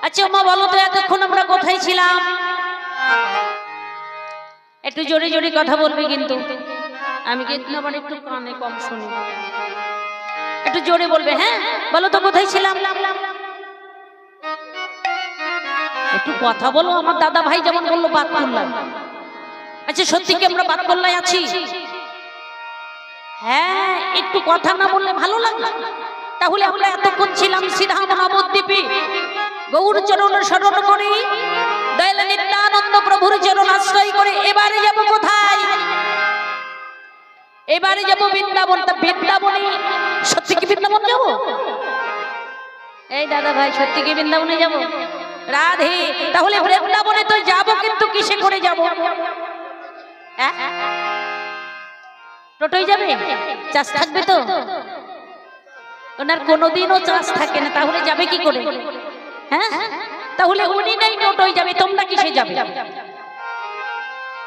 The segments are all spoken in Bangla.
আচ্ছা মা বলো তো এতক্ষণ আমরা কোথায় ছিলাম? একটু জোরে জোরে কথা বলবে কিন্তু, আমি কিন্তু আবার একটু কানে কম শুনি, একটু জোরে বলবে। হ্যাঁ বলো তো কোথায় ছিলাম? একটু কথা বলো, আমার দাদা ভাই যেমন বললো বাতকুল্লায়। আচ্ছা সত্যি কি আমরা বাতকুল্লায় আছি? হ্যাঁ, একটু কথা না বললে ভালো লাগবে। তাহলে আমরা এতক্ষণ ছিলাম সিধা নবদ্বীপে, গৌর চরণ শরণ করি, দয়াল নিত্যানন্দ প্রভুর চরণ আশ্রয় করে এবারে যাব কোথায়? এবারে যাব বৃন্দাবন। তা বৃন্দাবনে সত্যি কি বৃন্দাবন যাব? এই দাদা ভাই সত্যি কি বৃন্দাবনে যাব? রাধে, তাহলে বৃন্দাবনে তো যাব, কিন্তু কিসে করে যাব? টোটোই যাবে? চাষ থাকবে তো? ওনার কোনোদিনও চাষ থাকে না, তাহলে যাবে কি করে? হ্যাঁ, তাহলে উনি নাই টোটোই যাবে, তোমরা কিসে যাবে?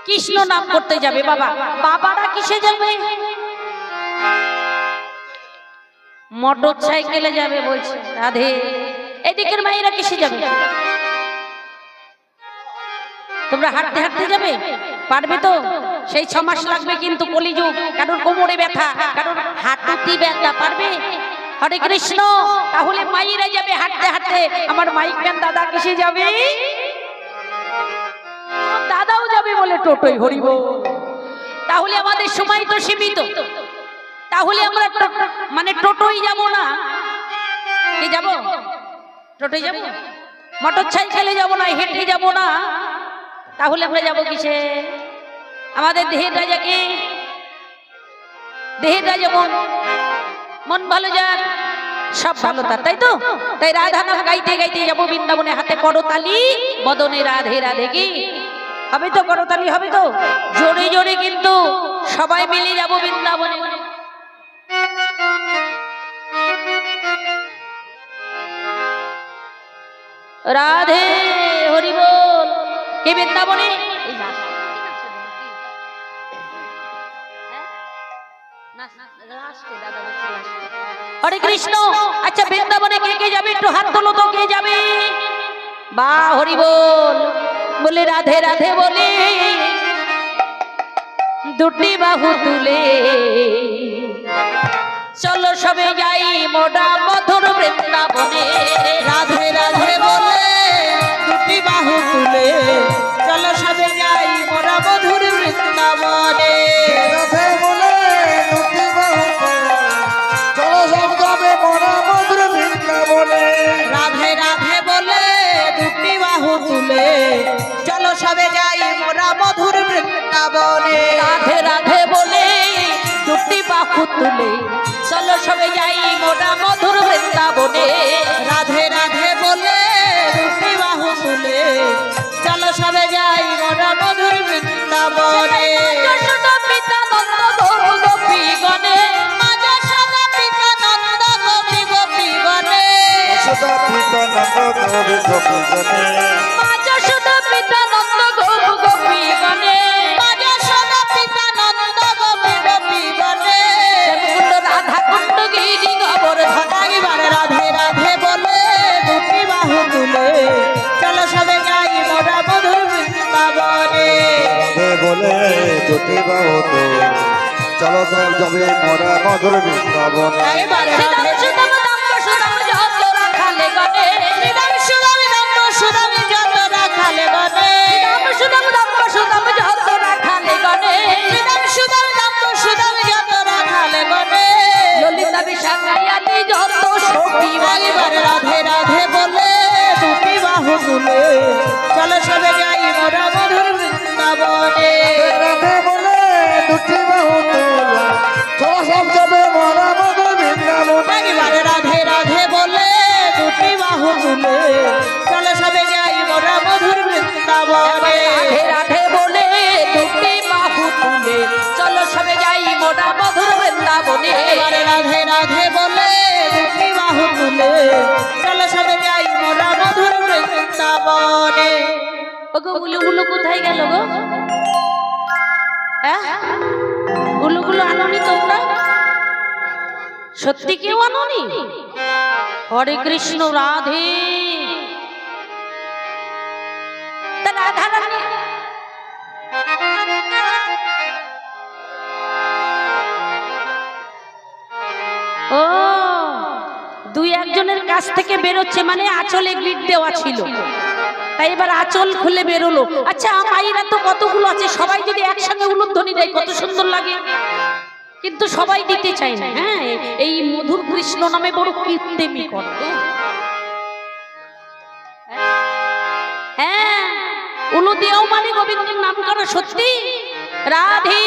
কৃষ্ণ নাম করতে যাবে। বাবা বাবারা কিসে যাবে? মোটর সাইকেলে যাবে বলছে। রাধে, এদিকের মায়েরা কিসে যাবে? তোমরা হাঁটতে হাঁটতে যাবে? পারবে তো? সেই 6 মাস লাগবে কিন্তু, কলিযুগ। কারোর কোমরে ব্যথা, কারোর হাঁটুতে ব্যথা, পারবে? হরে কৃষ্ণ। তাহলে মায়েরা যাবে হাঁটতে হাঁটতে। আমার মাইক ম্যান দাদা কিসে যাবে? দাদাও যাবে বলে টোটোই। হরিব। তাহলে আমাদের সময় তো সীমিত, তাহলে আমরা মানে টোটোই যাব না, কি যাব? টোটোই যাব, মোটর সাইকেলে যাব না, হেঁটে যাব না, তাহলে আমরা যাব কিসে? আমাদের দেহের রাজাকে, দেহের রাজা মন, মন ভালো যার সব ভালো তার, তাই তো? তাই রাধা নাম গাইতে গাইতে যাবো বৃন্দাবনে। হাতে করতালি, বদনে রাধে রাধে। কি হবে তো? করতালি হবে তো? জোরে জোরে কিন্তু সবাই মিলে যাব বৃন্দাবনে। রাধে, হরি বল। কে বৃন্দাবনে? হরে কৃষ্ণ। আচ্ছা বৃন্দাবনে কে কে যাবে? একটু হাত তোলো তো, কে যাবে? বা হরি বল। বলে রাধে রাধে বলে দুটি বাহু তুলে চলো সবে যাই মোরা মধুর বৃন্দাবনে। রাধে রাধে বলে দুটি বাহু তুলে চলো সবে যাই মোরা মধুর বৃন্দাবনে। রাধে বলে দুটি বাহু তুলে চলো সব যাবে মোরা মধুর বৃন্দাবনে। রাধে রাধে বলে দুটি বাহু তুলে চলো সবে যাই মোরা মধুর বৃন্দাবনে। রাধে রাধে বলে দুটি বাহু তুলে চলো সবে যাই মোরা মধুর বৃন্দাবনে। রাধে রাধে বলে দুটি বাহু তুলে চলো সবে যাই মোরা মধুর বৃন্দাবনে। পিতা নন্দ গৌর গোপীগণে, মাঝে সদা পিতা নন্দ গোপী গোপীগণে। সদা পিতা নন্দ গৌর গোপীগণে। মাঝে সদা পিতা নন্দ গৌর গোপীগণে। মাঝে সদা পিতা নন্দ গোপী গোপীগণে। কুণ্ড রাধা কুণ্ড গিরি গোবর্ধন। এবারে রাধে রাধে বলে দুটি বাহু তুলে চলো সবে যাই মোরা মধুর বৃন্দাবনে। রাধে বলে দুটি বাহু তুলে চলো সব যাবে মোরা মধুর বৃন্দাবনে। এবারে রাধে সুদাম দাম্ব সুদাম যত রাখালে গণে। শ্রীরাম সুদামি রাম সুদামি যত রাখালে গণে। রাম সুদাম দাম্ব সুদাম যত রাখালে গণে। শ্রীরাম সুদামি রাম সুদামি যত রাখালে গণে। ললিতা বিশাখায়াদি যত সখী বলে। এবারে রাধে রাধে বলে দুটি বাহু তুলে চলো সবে যাই মোরা মধুর বৃন্দাবনে। রাধে বলে দুটি বাহু তুলে চলো সব যাবে মোরা মধুর বৃন্দাবনে। এবারে রাধে রাধে বলে দুটি বাহু তুলে চলো সবে যাই মোরা মধুর বৃন্দাবনে। রাধে রাধে বলে দুটি বাহু তুলে চলো সবে যাই মোরা মধুর বৃন্দাবনে। এবারে রাধে রাধে বলে দুটি বাহু তুলে চলো সবে যাই মোরা মধুর বৃন্দাবনে। ওগো উলু গুলো কোথায় গেল গো? হ্যাঁ, উলু গুলো আনোনি তোমরা? সত্যি কেউ আনোনি? হরে কৃষ্ণ। রাধে একজনের কাছ থেকে বেরোচ্ছে, মানে আঁচলে গ্লিট দেওয়া ছিল, তাই এবার আঁচল খুলে বেরোলো। আচ্ছা মাইরা তো কতগুলো আছে, সবাই যদি একসঙ্গে উলুধ্বনি দেয় কত সুন্দর লাগে, কিন্তু সবাই দিতে চায় না। হ্যাঁ, এই মধুর কৃষ্ণ নামে বড় কীর্তেমি করত। হ্যাঁ, উলু দিয়েও মানে গোবিন্দের নাম করা। সত্যি রাধে,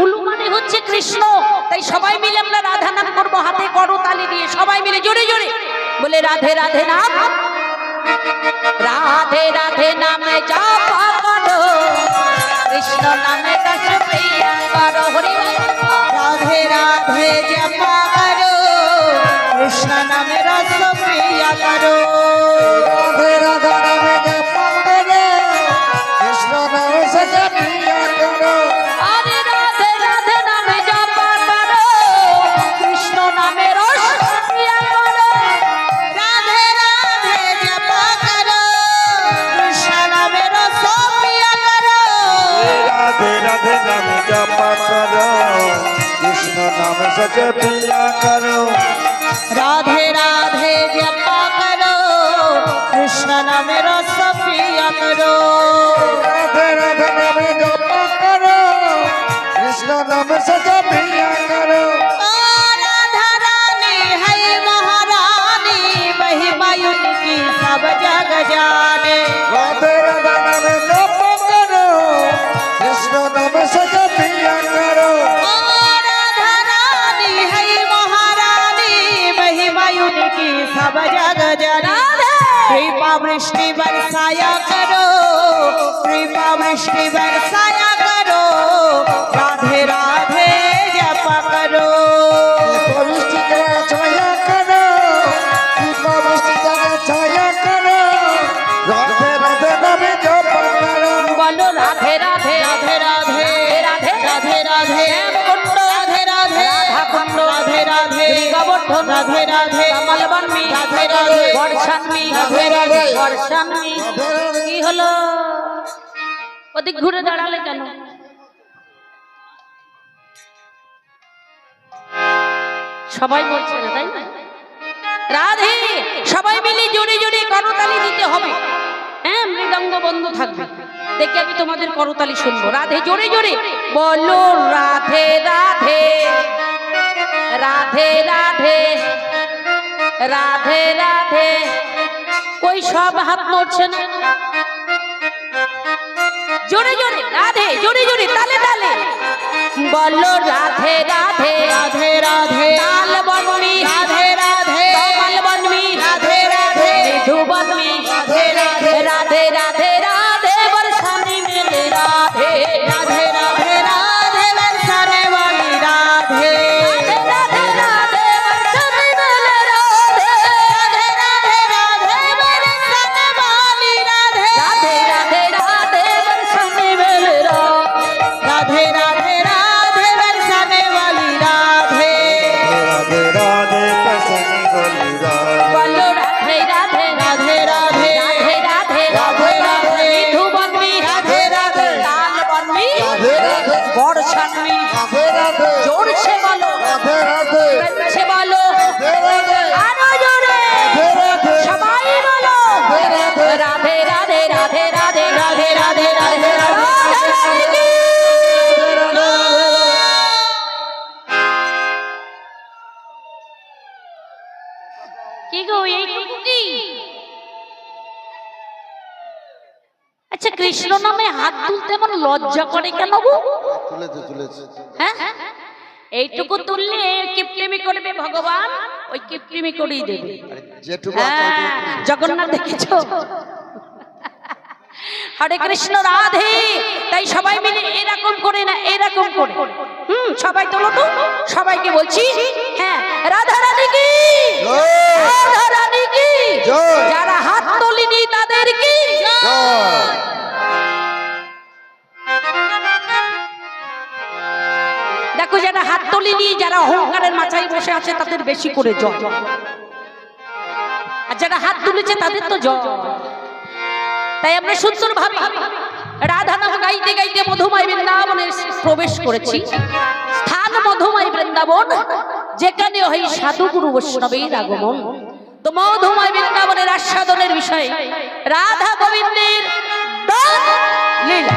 উলু মানে হচ্ছে কৃষ্ণ, তাই সবাই মিলে আমরা রাধা নাম করবো, হাতে করতালি দিয়ে সবাই মিলে জোরে জোরে বলে রাধে রাধে নাম, রাধে রাধে নামে জপ করো, কৃষ্ণ নামে রস প্রিয়া করো। হরি রাধে রাধে জপ করো, কৃষ্ণ নামে রস প্রিয়া করো। রাধে রাধা নামে জপ করো, কৃষ্ণ নামে সজ প্রিয়া করো। আরে রাধে রাধে নামে জপ করো, কৃষ্ণ নামে রস প্রিয়া করো। রাধে রাধে জপ করো, কৃষ্ণ নামে রস প্রিয়া করো। রাধে রাধে নামে জপ করো, কৃষ্ণ নামে সজ প্রিয়া করো। রাধে রাধে জপ করো, কৃষ্ণ নামে রস প্রিয়া করো। রাধে রাধে নামে জপ করো, কৃষ্ণ নামে সজ প্রিয়া করো। ओ राधा रानी है महारानी, महिमा उनकी सब जग जाने। রাধে রাধা নামে জপ করো, কৃষ্ণ নামে সজ প্রিয়া করো। ओ राधा रानी है महारानी, महिमा उनकी सब जग जाने। कृपा वृष्टि बरसाया करो, कृपा वृष्टि बरसाया करो, राधे राधे जप करो। पविष्टि का छाया करो, पविष्टि का छाया करो। राधे राधे नामे जप करो। বলো রাধে রাধে राधे राधे রাধে राधे राधे কুণ্ড राधे राधे রাধা কুণ্ড राधे राधे গোবর্ধন राधे राधे কমলবন্মী রাধে রাধে বর্ষান্মী রাধে রাধে বর্ষান্মী। राधे राधे কি হলো, ওদিক ঘুরে দাঁড়ালে কেন? সবাই বলছে না, তাই না? রাধে, সবাই মিলে জোরে জোরে করতালি দিতে হবে। হ্যাঁ, মৃদঙ্গ বন্ধ থাকবে, দেখে আমি তোমাদের করতালি শুনবো। রাধে জোরে জোরে বলো, রাধে রাধে রাধে রাধে রাধে রাধে। কই সব হাত নড়ছে না? জোরে জোরে রাধে, জোরে জোরে তালে তালে বলো রাধে রাধে राधे राधे তাল বন্মী राधे राधे কমল বন্মী राधे राधे মৃদু বন্মী राधे राधे রাধে রাধে রাধে বর্ষানি মেলে রাধে राधे राधे राधे बरसाने वाली राधे রাধে রাধে বর্ষানি মেলে রাধে राधे राधे राधे बरसाने वाली राधे রাধে রাধে রাধে বর্ষানি মেলে রাধে राधे राधे राधे बरसाने वाली राधे राधे राधे प्रसन्न बोली राधे। বলো রাধে রাধে राधे राधे রাধে রাধে রাধে রাধে মৃদু বন্মী রাধে রাধে তাল বন্মী राधे राधे বর্ষান্মী राधे राधे জোরছে বলো, राधे राधे বেঞ্চে বলো, राधे राधे আরো জোরে राधे সবাই বলো, রাধে রাধে রাধে রাধে রাধে রাধে রাধে রাধে। কি গো, এইটুকু কি? আচ্ছা, কৃষ্ণ নামে হাত তুলতে আমার লজ্জা করে কেন গো? তুলেছে তুলেছে হ্যাঁ, এইটুকু তুললে কিপটিমি করবে ভগবান, ওই কিপটিমি করেই দেবে। যেটুকু হ্যাঁ, জগন্নাথ দেখেছো? হরে কৃষ্ণ রাধে। তাই সবাই মিলে এরকম করে না, এরকম করে সবাই তোলো তো, সবাইকে বলছি। হ্যাঁ, রাধা রানী কি, রাধা রানী কি, জয়। যারা হাত তোলেনি তাদের কি। দেখো, যারা হাত তোলেনি, যারা অহংকারের মাথায় বসে আছে তাদের বেশি করে জয়, আর যারা হাত তুলেছে তাদের তো জয়। তাই আমরা সুন্দর ভাবে রাধা নাম গাইতে গাইতে মধুময় বৃন্দাবনে প্রবেশ করেছি। স্থান মধুময় বৃন্দাবন, যেখানে হয় সাধু গুরু বৈষ্ণবের আগমন। তো মধুময় বৃন্দাবনের আস্বাদনের বিষয় রাধা গোবিন্দের দান লীলা।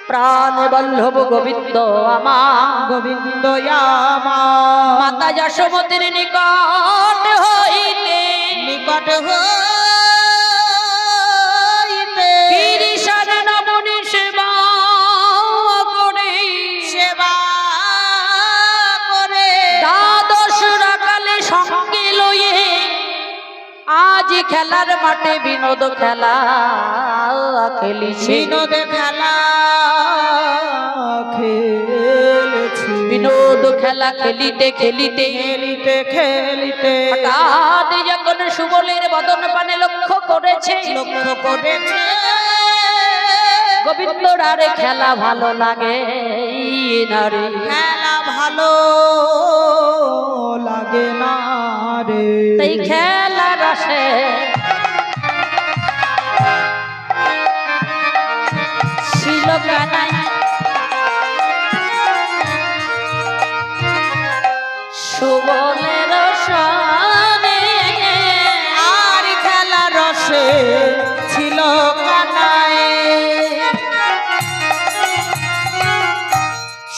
প্রাণ বল্লভ গোবিন্দ আমার, গোবিন্দ আমার মাতা যশোমতির নিকট হইতে নিকট হইতে গিরিশার নবনী সেবা করে সেবা করে দ্বাদশ রাকালে সঙ্গে লইয়ে আজ খেলার মাঠে বিনোদ খেলা খেলিছে। বিনোদ খেলা খেলেছি বিনোদ খেলা খেলিতে খেলিতে খেলিতে খেলিতে হঠাৎ যখন সুবলের বদন পানে লক্ষ্য করেছে, লক্ষ্য করেছে গোবিন্দর আরে খেলা ভালো লাগে না রে, খেলা ভালো লাগে না রে তাই খেলা রসে ছিল কানাই সুবলের সনে, আর খেলা রসে ছিল কানায়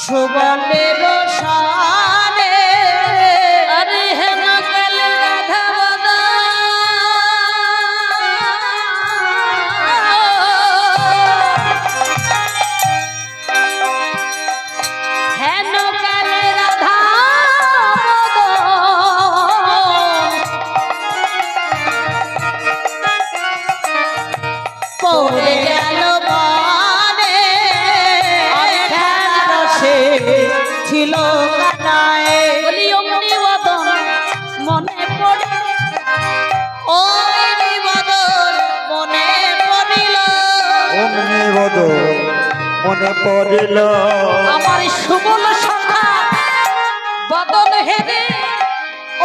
সুবলের সানে আরে হেন কালে রাধা বদন হেন কালে রাধা পড়ে গেল বনে আর খেলা রসে ছিল কানায় বলি অমনি বদন মনে পড়ে ওই নিবদন মনে পড়িল অমনি বদন মনে পড়িল আমার সুবল সখা বদন হেরে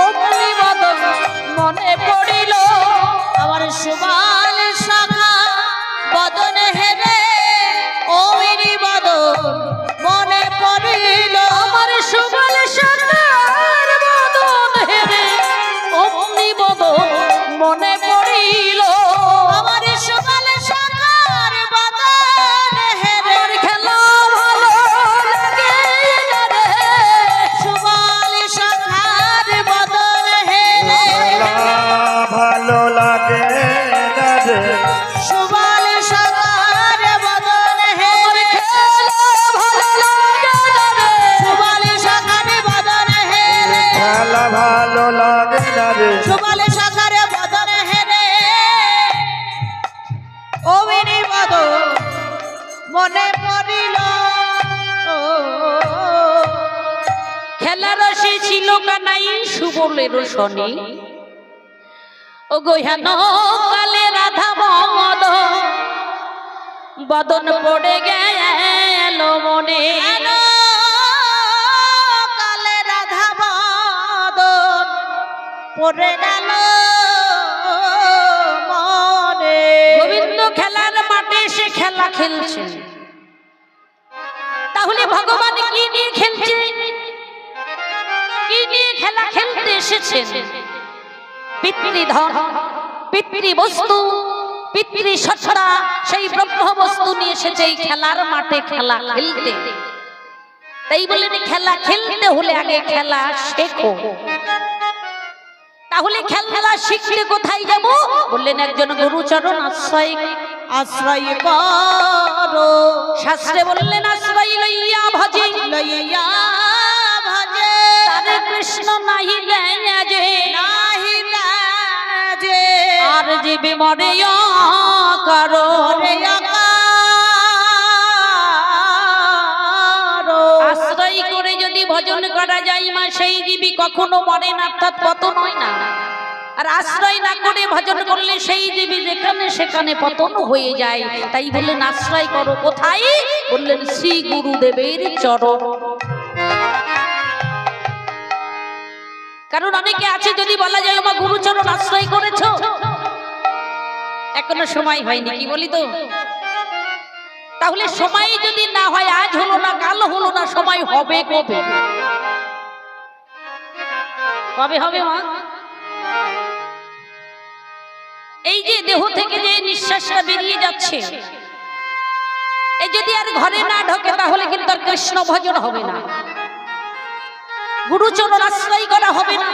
অমনি বদন মনে পড়িল আমার সুবাল শাখা বদন হেরে ওই নিবদন মনে পড়িল আমার সুবল সখার বদন হেরে অমনি বদন মনে পড়িল আমার সুবাল শাখার বদন হেরে আমার খেলা ভালো লাগে না রে, সুবাল শাখার বদন হেরে ভালো লাগে না রে সুবাল শাখার বদন আমার হেরে খেলা ভালো লাগে না রে, খেলা ভালো লাগে না রে সুবাল শাখার বদন হেরে ওমিনি বদন মনে পড়িল খেলা রসে ছিল কানাই সুবলের শনি, ও গহেন কালে রাধা মদ বদন পড়ে গেল মনে, কালে রাধা বদন পড়ে গেল মনে গোবিন্দ খেলার মাঠে সে খেলা খেলছে, তাহলে ভগবান কি নিয়ে খেলছে, কি নিয়ে খেলা খেলতে এসেছেন? পিতৃধন, পিতৃবস্তু, পিতৃসত্তা, সেই ব্রহ্ম বস্তু নিয়ে এসেছে এই খেলার মাঠে খেলা খেলতে। তাই বলেন খেলা খেলতে হলে আগে খেলা শেখো। তাহলে খেলা শিখতে কোথায় যাব? বললেন একজন গুরুচরণ আশ্রয় আশ্রয় করো শাস্ত্রে বললেন আশ্রয় লইয়া ভজি লইয়া ভজে তারে কৃষ্ণ নাহি যে নাহি যে আর জীবে মরে করো আশ্রয় করে যদি ভজন করা যায় মা সেই জীবী কখনো মরে না, অর্থাৎ পতন হয় না। আর আশ্রয় না করে ভজন করলে সেই জীবী যেখানে সেখানে পতন হয়ে যায়। তাই বললেন আশ্রয় করো কোথায়? বললেন শ্রী গুরুদেবের চরণ। কারণ অনেকে আছে যদি বলা যায় আমার গুরুচরণ আশ্রয় করেছো, এখনো সময় হয়নি, কি বলি তো তাহলে সময় যদি না হয়, আজ হলো না কাল হলো না, সময় হবে কবে? কবে হবে মা? এই যে দেহ থেকে যে নিঃশ্বাসটা বেরিয়ে যাচ্ছে, এই যদি আর ঘরে না ঢোকে তাহলে কিন্তু আর কৃষ্ণ ভজন হবে না, গুরুচরণ আশ্রয় করা হবে না।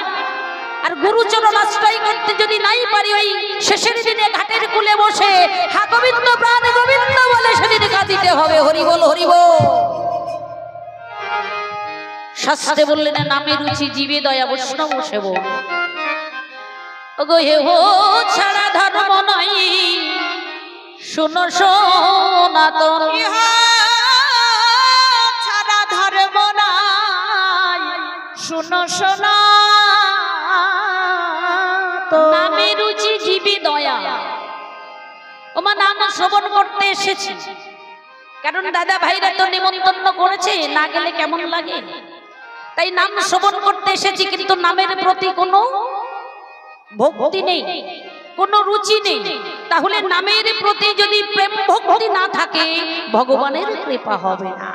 আর গুরুচরণ আশ্রয় করতে যদি নাই পারি, ওই শেষের দিনে ঘাটের কুলে বসে হা গোবিন্দ প্রাণ গোবিন্দ বলে সেদিন কাঁদিতে হবে। হরি বল হরি বল। শাস্ত্রে বললেন নামে রুচি জীবে দয়া বৈষ্ণব সেব। ওগো হে হো ছাড়া ধর্ম নাই, শুনো সনাতন ছাড়া ধর্ম নাই, শুনো সনাতন। নামে রুচি জীবে দয়া। ওমা নাম শ্রবণ করতে এসেছি, কারণ দাদা ভাইরা তো নিমন্ত্রণ করেছে, না গেলে কেমন লাগে, তাই নাম শ্রবণ করতে এসেছি। কিন্তু নামের প্রতি কোনো ভক্তি নেই, কোনো রুচি নেই। তাহলে নামের প্রতি যদি প্রেম ভক্তি না থাকে, ভগবানের কৃপা হবে না।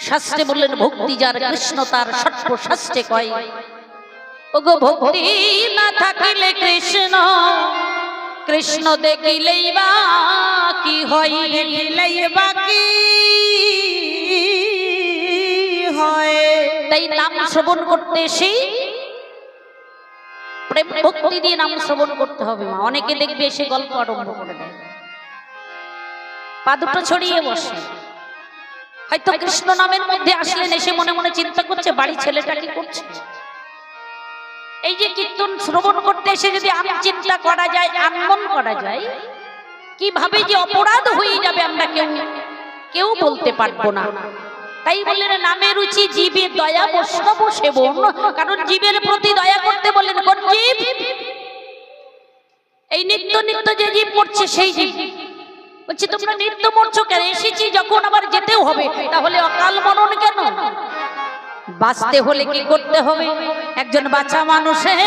শাস্ত্রে বললেন ভক্তি যার কৃষ্ণ তার, ষট্ট শাস্ত্রে কয় ওগো ভক্তি না থাকিলে কৃষ্ণ, কৃষ্ণ দেখিলেই বা কি হয়, দেখিলেই বা কি হয়। তাই নাম শ্রবণ করতে এসে প্রেম ভক্তি দিয়ে নাম শ্রবণ করতে হবে মা। অনেকে দেখবে এসে গল্প আরম্ভ করে দেয়, পা দুটো ছড়িয়ে বসে, হয়তো কৃষ্ণ নামের মধ্যে আসলেন, এসে মনে মনে চিন্তা করছে বাড়ি ছেলেটা কি করছে। এই যে কীর্তন শ্রবণ করতে এসে যদি চিন্তা করা যায়, আনমন করা যায়, কিভাবে যে অপরাধ হয়ে যাবে আমরা কেউ বলতে পারবো না। তাই বললেন নামে রুচি জীবে দয়া বৈষ্ণব সেবন। কারণ জীবের প্রতি দয়া করতে বললেন কোন জীব? এই নিত্য নিত্য যে জীব মরছে সেই জীব। বলছি তোমরা নিত্য মরছো কেন? এসেছি যখন আবার যেতেও হবে, তাহলে অকাল মরণ কেন? বাঁচতে হলে কি করতে হবে? একজন বাচ্চা মানুষের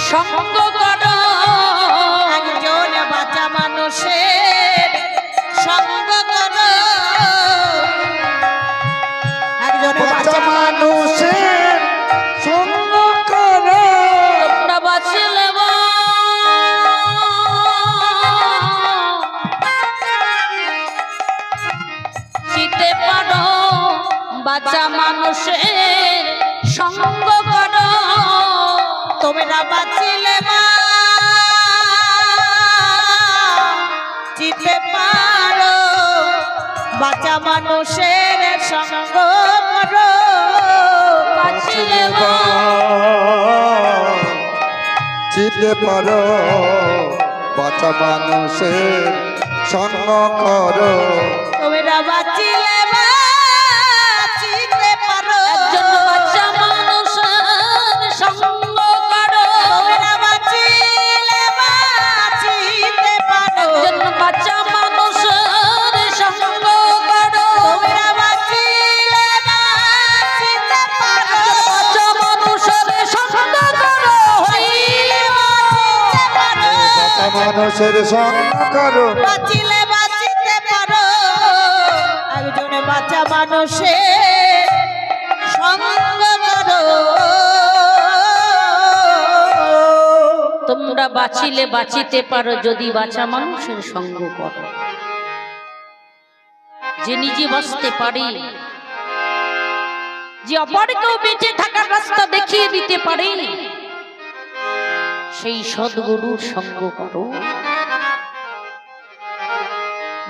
সঙ্গ করো, একজন বাচ্চা মানুষের সঙ্গ করো, একজন বাচ্চা মানুষের সঙ্গ করো। তোমরা বাঁচলে চিতে পারো, বাচ্চা মানুষের সঙ্গ করো। তোমরা বাঁচিলে চিতে পারো, বাচ্চা মানুষের সঙ্গ করো। বাঁচলে চিতে পারো, বাচ্চা মানুষের সঙ্গ করো। তোমরা বাঁচিলে চিতে পারো, একজন বাচ্চা মানুষের সঙ্গ করো। তোমরা বাঁচিলে চিতে পারো, একজন বাচ্চা মানুষের সঙ্গ করো। তোমরা বাঁচিলে চিতে পারো, বাচ্চা মানুষের সঙ্গ করো। বাচ্চা মানুষের সঙ্গ করো। বাঁচিলে বাঁচিতে পারো, একজন বাচ্চা মানুষের সঙ্গ করো। তোমরা বাঁচিলে বাঁচিতে পারো যদি বাচ্চা মানুষের সঙ্গ করো। যে নিজে বাঁচতে পারে, যে অপরকেও বেঁচে থাকার রাস্তা দেখিয়ে দিতে পারে, সেই সদ্গুরুর সঙ্গ করো।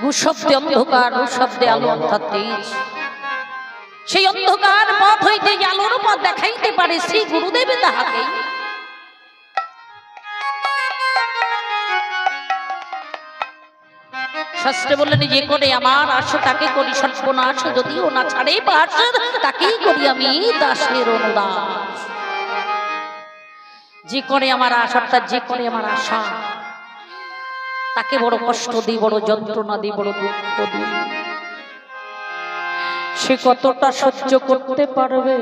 গুশব্দে অন্ধকার, শব্দে আলো অর্থাৎ তেজ। সেই অন্ধকার পথ হইতে যে আলোর পথ দেখাইতে পারে সেই গুরুদেব তাহাকে। শাস্ত্রে বললেন যে করে আমার আশা তাকে করি সর্বনাশ, যদিও না ছাড়ে পাশ তাকেই করি আমি দাসের অনুদাস। যে করে আমার আশা, অর্থাৎ যে করে আমার আশা, তাকে বড় কষ্ট দিই, বড় যন্ত্রণা দিই, বড় দুঃখ দিই। সে কতটা সহ্য করতে পারবে?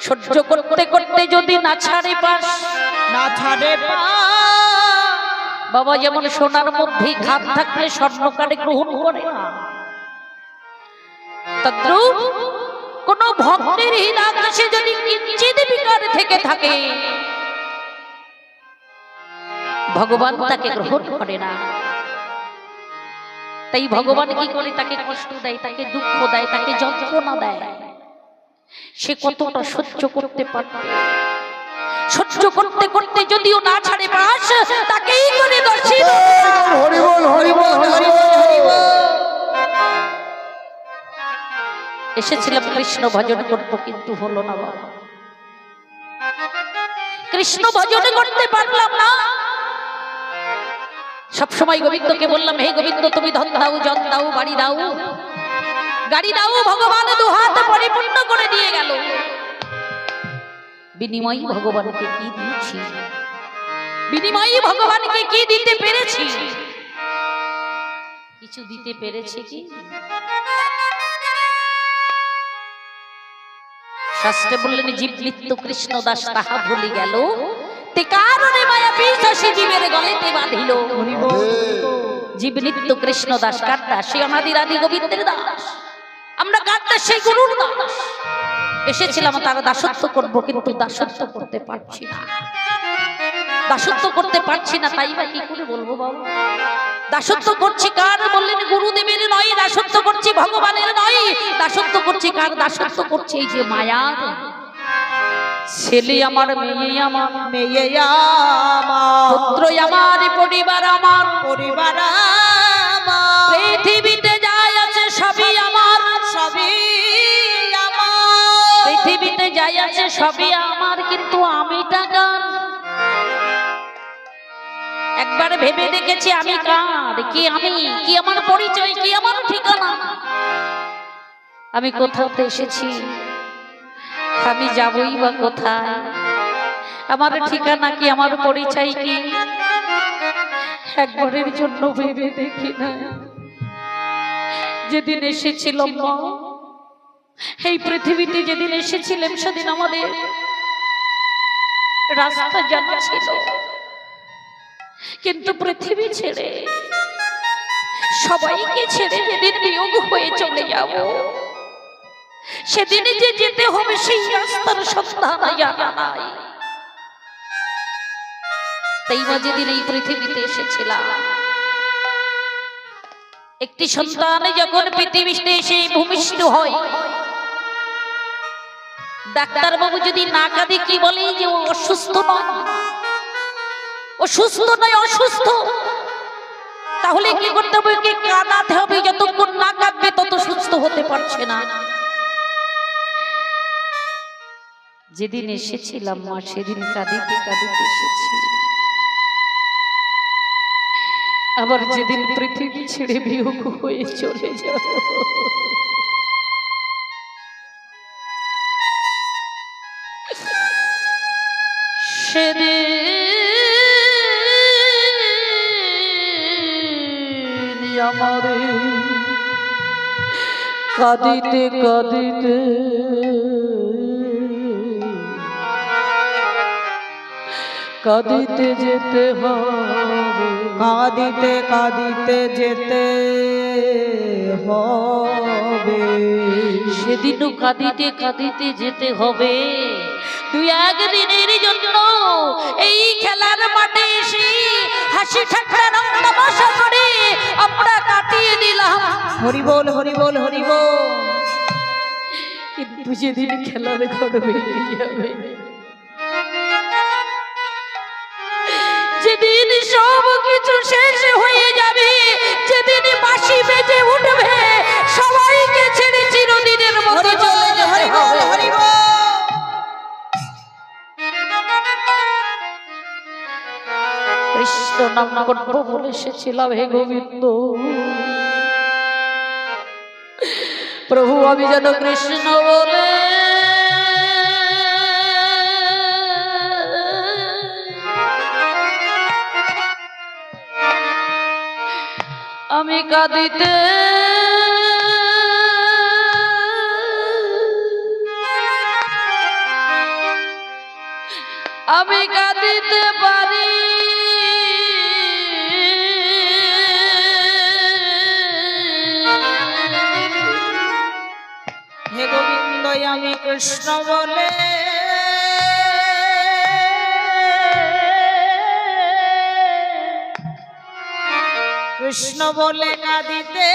সহ্য করতে করতে যদি না ছাড়ে পাশ, না ছাড়ে পাশ, বাবা যেমন সোনার মধ্যে খাদ থাকলে স্বর্ণকারে গ্রহণ করে না, তদ্রূপ কোন ভক্তের হৃদয়াকাশে যদি কিঞ্চিত বিকার থেকে থাকে ভগবান তাকে গ্রহণ করে না। তাই ভগবান কি করে? তাকে কষ্ট দেয়, তাকে দুঃখ দেয়, তাকে যন্ত্রণা দেয়। সে কতটা সহ্য করতে পারবে? সহ্য করতে করতে যদিও না ছাড়ে পাশ, তাকেই করে দর্শিত। হরি বল, হরি বল, হরি বল। এসেছিলাম কৃষ্ণ ভজন করবো, কিন্তু হলো না বাবা। কৃষ্ণ ভজন করতে পারলাম না। সবসময় গোবিন্দকে বললাম, হে গোবিন্দ তুমি ধন দাও, জন দাও, বাড়ি দাও, গাড়ি দাও। ভগবান দু হাত পরিপূর্ণ করে দিয়ে গেল। বিনিময়ী ভগবানকে কি দিয়েছি? বিনিময়ী ভগবানকে কি দিতে পেরেছি? কিছু দিতে পেরেছে কি? শাস্ত্রে বললেন, জীব মৃত্যু কৃষ্ণ দাস তাহা ভুলি গেল, তে কারণে মায়া পিশাচি জীবের গলেতে বাঁধিল। জীব মৃত্যু কৃষ্ণ দাস কার দাস? সেই অনাদির আদি গোবিন্দের দাস। আমরা কার দাস? সেই গুরুর দাস। এসেছিলাম তার দাসত্ব করব, কিন্তু দাসত্ব করতে পারছি না। দাসত্ব করতে পারছি না, তাই বা কি করে বলবো বাবা? দাসত্ব করছি কার? বললেন গুরুদেবের নয়, দাসত্ব করছি ভগবানের নয়। দাসত্ব করছি কার? দাসত্ব করছি এই যে মায়ার। ছেলে আমার, মেয়ে আমার, মেয়ে আমার, পুত্র আমার, পরিবার আমার, পরিবার আমার, পৃথিবীতে যাই আছে সবই আমার, সবই আমার, পৃথিবীতে যাই আছে সবই আমার, কিন্তু আমি কার? একবার ভেবে দেখেছি আমি কার? কি আমি? কি আমার পরিচয়? কি আমার ঠিকানা? আমি কোথাতে এসেছি? আমি যাবই বা কোথায়? আমার ঠিকানা কি? আমার পরিচয় কি? একবারের জন্য ভেবে দেখি না। যেদিন এসেছিলাম মা এই পৃথিবীতে, যেদিন এসেছিলাম সেদিন আমাদের রাস্তা জানা ছিল, কিন্তু পৃথিবী ছেড়ে সবাইকে ছেড়ে যেদিন বিয়োগ হয়ে চলে যাব, সেদিন যে যেতে হবে সেই রাস্তার সন্ধান জানা নাই। তাই মা যেদিন এই পৃথিবীতে এসেছিলাম, একটি সন্তান যখন পৃথিবীতে এসে ভূমিষ্ঠ হয়, ডাক্তার বাবু যদি না কাঁদে কি বলে? যে ও অসুস্থ নয়, অসুস্থ নয়, অসুস্থ। তাহলে কি করতে হবে? কি কাঁদাতে হবে। যতক্ষণ না কাঁদবে তত সুস্থ হতে পারছে না। যেদিন এসেছিলাম মা সেদিন কাঁদিতে কাঁদিতে এসেছি। আবার যেদিন পৃথিবী ছেড়ে বিয়োগ হয়ে চলে যাব, সেদিন আমারে কাঁদিতে কাঁদিতে কাঁদিতে যেতে হবে, কাঁদিতে কাঁদিতে যেতে হবে। সেদিনও কাঁদিতে কাঁদিতে যেতে হবে। দুই একদিনের জন্য এই খেলার মাঠে এসে হাসি ঠাট্টা রং তামাশা করে আমরা কাটিয়ে দিলাম। হরি বল, হরি বল, হরি বল। কিন্তু যেদিন খেলার ঘর বেরিয়ে যাবে, যেদিন সব কিছু শেষ হয়ে যাবে, যেদিন বাঁশি বেজে উঠবে, সবাইকে ছেড়ে চিরদিনের মতো চলে যেতে হবে। কৃষ্ণ নাম করবো বলে এসেছিলাম, হে গোবিন্দ প্রভু আমি যেন কৃষ্ণ বলে আমি কাঁদিতে আমি কাঁদিতে পারি আমি কৃষ্ণ বলে কৃষ্ণ বলে কাঁদিতে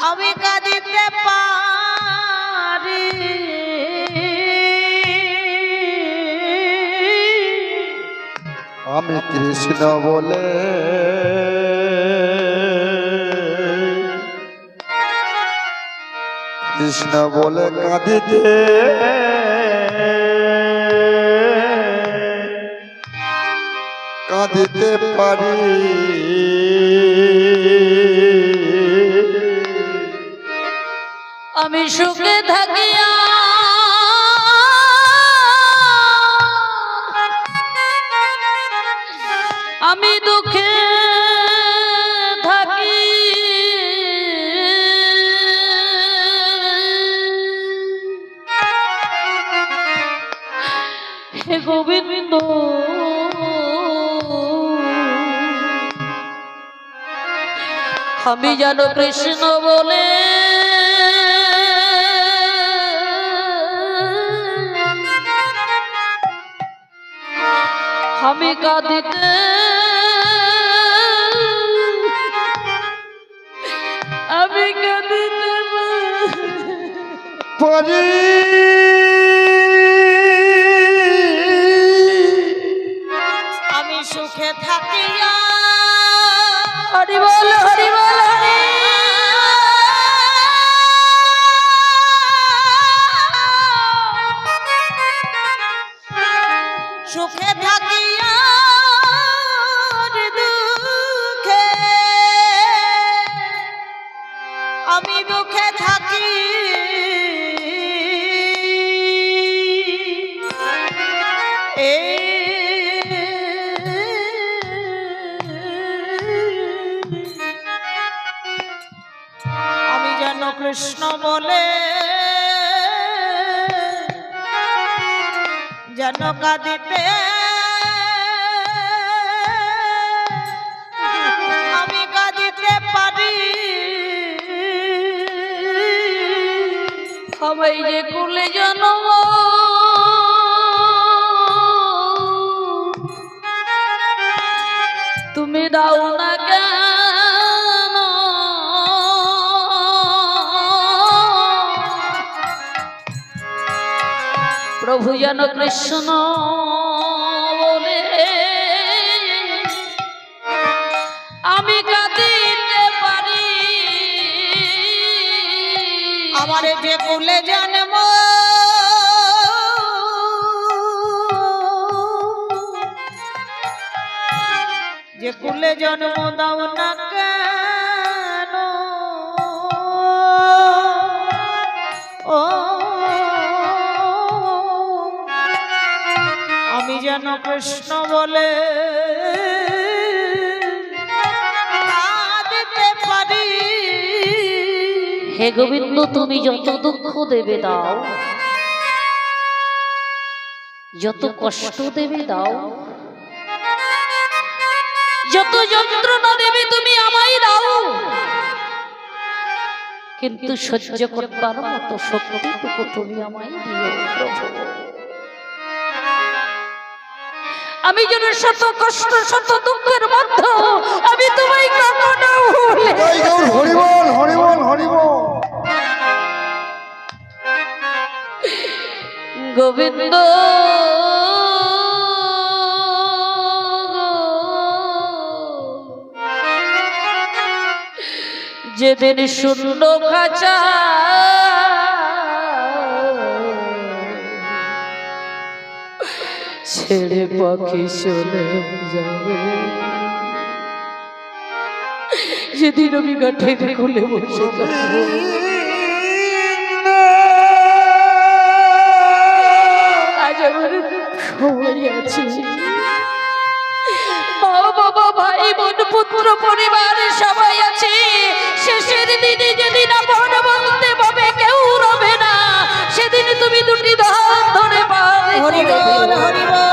আমি কাঁদিতে পারি আমি কৃষ্ণ বলে কৃষ্ণ বলে কাঁদিতে কাঁদিতে পারি আমি সুখে থাকিয়া আমি দুঃখে থাকি হে গোবিন্দ আমি যেন কৃষ্ণ বলে আমি কাঁদিতে আমি কাঁদিতে পারি আমি সুখে থাকিয়া হরি বল হরি বল হরি সুখে থাকিয়া দুঃখে আমি দুঃখে থাকি আমি যেন কৃষ্ণ বলে যেন কাঁদিতে আমি কাঁদিতে পারি সবাই যে কুলে জন্ম তুমি দাও না কেন প্রভু যেন কৃষ্ণ বলে আমি কাঁদিতে পারি আমার যে কুলে জন্ম যে কুলে জন্ম দাও না কেন ও আমি যেন কৃষ্ণ বলে কাঁদিতে পারি হে গোবিন্দ তুমি যত দুঃখ দেবে দাও যত কষ্ট দেবে দাও যত যন্ত্রণা দেবে তুমি আমায় দাও কিন্তু সহ্য করবার মতো শক্তিটুকু তুমি আমায় দিও প্রভু আমি যেন শত কষ্ট শত দুঃখের মধ্যে আমি তোমায় কখনো ভুলি হরি বল হরি বল হরি বল গোবিন্দ যেদিন শূন্য খাঁচা ছেড়ে পাখি চলে যাবে সেদিন আমি গাঠে খুলে বসে থাকবো আজ আমার সময় আছে মা বাবা ভাই বোন পুত্র পরিবার সবাই আছে শেষের দিনে যেদিন আপন বলতে পাবে কেউ রবে না সেদিন তুমি দুটি হাত ধরে পাবে হরি বল হরি বল